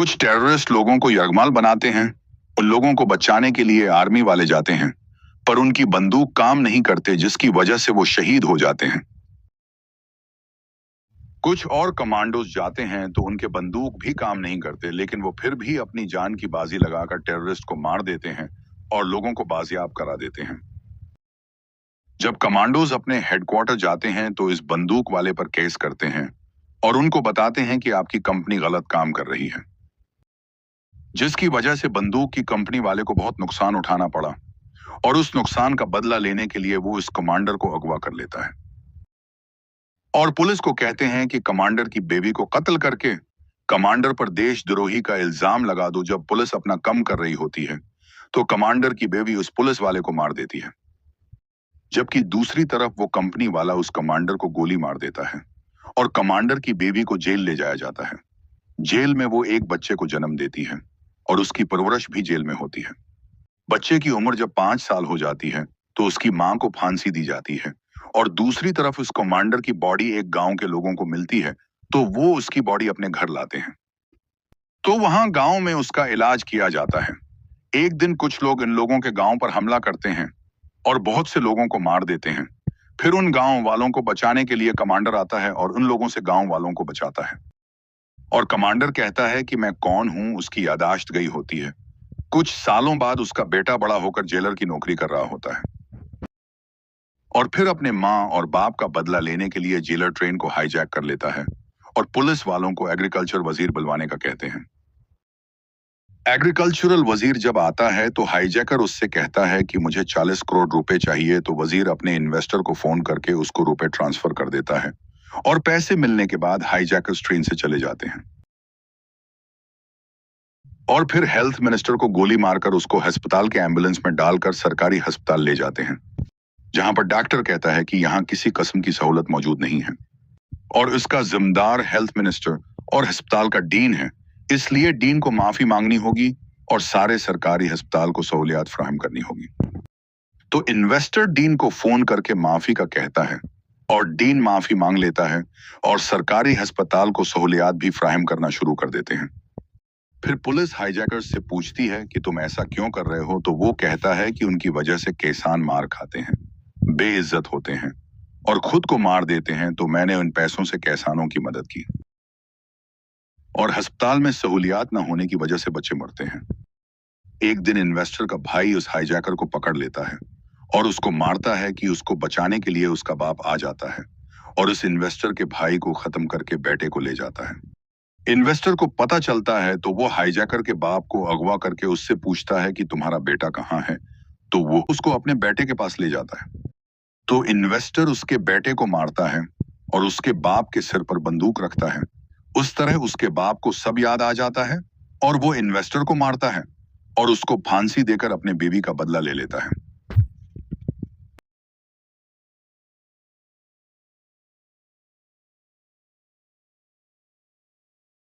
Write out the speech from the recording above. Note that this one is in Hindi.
कुछ टेररिस्ट लोगों को यरगमाल बनाते हैं। उन लोगों को बचाने के लिए आर्मी वाले जाते हैं, पर उनकी बंदूक काम नहीं करते, जिसकी वजह से वो शहीद हो जाते हैं। कुछ और कमांडोज जाते हैं तो उनके बंदूक भी काम नहीं करते, लेकिन वो फिर भी अपनी जान की बाजी लगाकर टेररिस्ट को मार देते हैं और लोगों को बाजियाब करा देते हैं। जब कमांडोज अपने हेडक्वार्टर जाते हैं तो इस बंदूक वाले पर केस करते हैं और उनको बताते हैं कि आपकी कंपनी गलत काम कर रही है, जिसकी वजह से बंदूक की कंपनी वाले को बहुत नुकसान उठाना पड़ा और उस नुकसान का बदला लेने के लिए वो इस कमांडर को अगवा कर लेता है और पुलिस को कहते हैं कि कमांडर की बेबी को कत्ल करके कमांडर पर देशद्रोही का इल्जाम लगा दो। जब पुलिस अपना कम कर रही होती है तो कमांडर की बेबी उस पुलिस वाले को मार देती है, जबकि दूसरी तरफ वो कंपनी वाला उस कमांडर को गोली मार देता है और कमांडर की बेबी को जेल ले जाया जाता है। जेल में वो एक बच्चे को जन्म देती है और उसकी परवरिश भी जेल में होती है। बच्चे की उम्र जब 5 साल हो जाती है तो उसकी मां को फांसी दी जाती है और दूसरी तरफ उस कमांडर की बॉडी एक गांव के लोगों को मिलती है, तो वो उसकी बॉडी अपने घर लाते हैं। तो वहां गांव में उसका इलाज किया जाता है। एक दिन कुछ लोग इन लोगों के गांव पर हमला करते हैं और बहुत से लोगों को मार देते हैं। फिर उन गांव वालों को बचाने के लिए कमांडर आता है और उन लोगों से गांव वालों को बचाता है। और कमांडर कहता है कि मैं कौन हूं, उसकी यादाश्त गई होती है। कुछ सालों बाद उसका बेटा बड़ा होकर जेलर की नौकरी कर रहा होता है और फिर अपने मां और बाप का बदला लेने के लिए जेलर ट्रेन को हाईजैक कर लेता है और पुलिस वालों को एग्रीकल्चर वजीर बुलवाने का कहते हैं। एग्रीकल्चरल वजीर जब आता है तो हाईजैकर उससे कहता है कि मुझे 40 करोड़ रुपए चाहिए, तो वजीर अपने इन्वेस्टर को फोन करके उसको रुपए ट्रांसफर कर देता है और पैसे मिलने के बाद हाईजैकर्स ट्रेन से चले जाते हैं और फिर हेल्थ मिनिस्टर को गोली मारकर उसको अस्पताल के एम्बुलेंस में डालकर सरकारी अस्पताल ले जाते हैं, जहां पर डॉक्टर कहता है कि यहां किसी किस्म की सहूलत मौजूद नहीं है और इसका जिम्मेदार हेल्थ मिनिस्टर और अस्पताल का डीन है, इसलिए डीन को माफी मांगनी होगी और सारे सरकारी अस्पताल को सहूलियत फराहम करनी होगी। तो इन्वेस्टर डीन को फोन करके माफी का कहता है और डीन माफी मांग लेता है और सरकारी अस्पताल को सहूलियत भी फराहम करना शुरू कर देते हैं। फिर पुलिस हाईजैकर्स से पूछती है कि तुम ऐसा क्यों कर रहे हो, तो वो कहता है कि उनकी वजह से किसान मार खाते हैं, बेइज्जत होते हैं और खुद को मार देते हैं, तो मैंने उन पैसों से किसानों की मदद की और अस्पताल में सहूलियत न होने की वजह से बच्चे मरते हैं। एक दिन इन्वेस्टर का भाई उस हाईजैकर को पकड़ लेता है और उसको मारता है कि उसको बचाने के लिए उसका बाप आ जाता है और उस इन्वेस्टर के भाई को खत्म करके बेटे को ले जाता है। इन्वेस्टर को पता चलता है तो वो हाईजैकर के बाप को अगवा करके उससे पूछता है कि तुम्हारा बेटा कहाँ है, तो वो उसको अपने बेटे के पास ले जाता है। तो इन्वेस्टर उसके बेटे को मारता है और उसके बाप के सिर पर बंदूक रखता है। उस तरह उसके बाप को सब याद आ जाता है और वो इन्वेस्टर को मारता है और उसको फांसी देकर अपने बीवी का बदला ले लेता है।